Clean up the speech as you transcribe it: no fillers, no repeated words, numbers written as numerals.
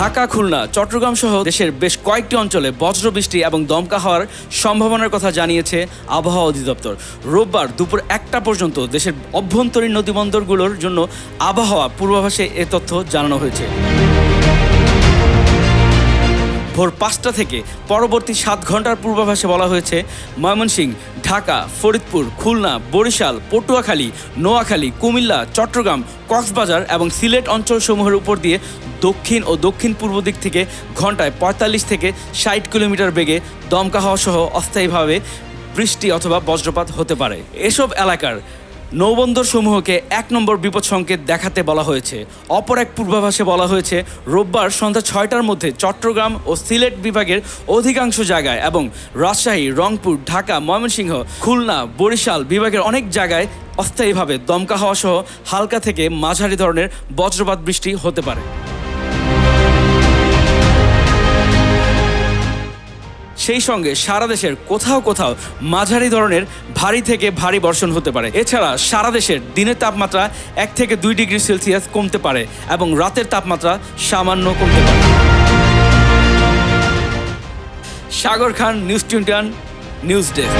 ঢাকা, খুলনা, চট্টগ্রাম সহ দেশের বেশ কয়েকটি অঞ্চলে বজ্রবৃষ্টি এবং দমকা হওয়ার সম্ভাবনার কথা জানিয়েছে আবহাওয়া অধিদপ্তর। রোববার দুপুর 1টা পর্যন্ত দেশের অভ্যন্তরীণ নদীবন্দরগুলোর জন্য আবহাওয়া পূর্বাভাসে এ তথ্য জানানো হয়েছে। ভোর 5টা থেকে পরবর্তী 7 ঘন্টার পূর্বাভাসে বলা হয়েছে ময়মনসিংহ, ঢাকা, ফরিদপুর, খুলনা, বরিশাল, পটুয়াখালী, নোয়াখালী, কুমিল্লা, চট্টগ্রাম, কক্সবাজার এবং সিলেট অঞ্চলসমূহের উপর দিয়ে দক্ষিণ ও দক্ষিণ পূর্ব দিক থেকে ঘন্টায় 45 থেকে 60 কিলোমিটার বেগে দমকা হওয়া সহ অস্থায়ীভাবে বৃষ্টি অথবা বজ্রপাত হতে পারে। এসব এলাকার নৌবন্দর সমূহকে 1 নম্বর বিপদ সংকেত দেখাতে বলা হয়েছে। অপর এক পূর্বাভাসে বলা হয়েছে রোববার সন্ধ্যা 6টার মধ্যে চট্টগ্রাম ও সিলেট বিভাগের অধিকাংশ জায়গায় এবং রাজশাহী, রংপুর, ঢাকা, ময়মনসিংহ, খুলনা, বরিশাল বিভাগের অনেক জায়গায় অস্থায়ীভাবে দমকা হওয়া সহ হালকা থেকে মাঝারি ধরনের বজ্রপাত বৃষ্টি হতে পারে। সেই সঙ্গে সারা দেশের কোথাও কোথাও মাঝারি ধরনের ভারী থেকে ভারী বর্ষণ হতে পারে। এছাড়া সারা দেশের দিনের তাপমাত্রা 1 থেকে 2 ডিগ্রি সেলসিয়াস কমতে পারে এবং রাতের তাপমাত্রা সামান্য কমতে পারে। সাগর খান, নিউজ 21 নিউজ ডেস্ক।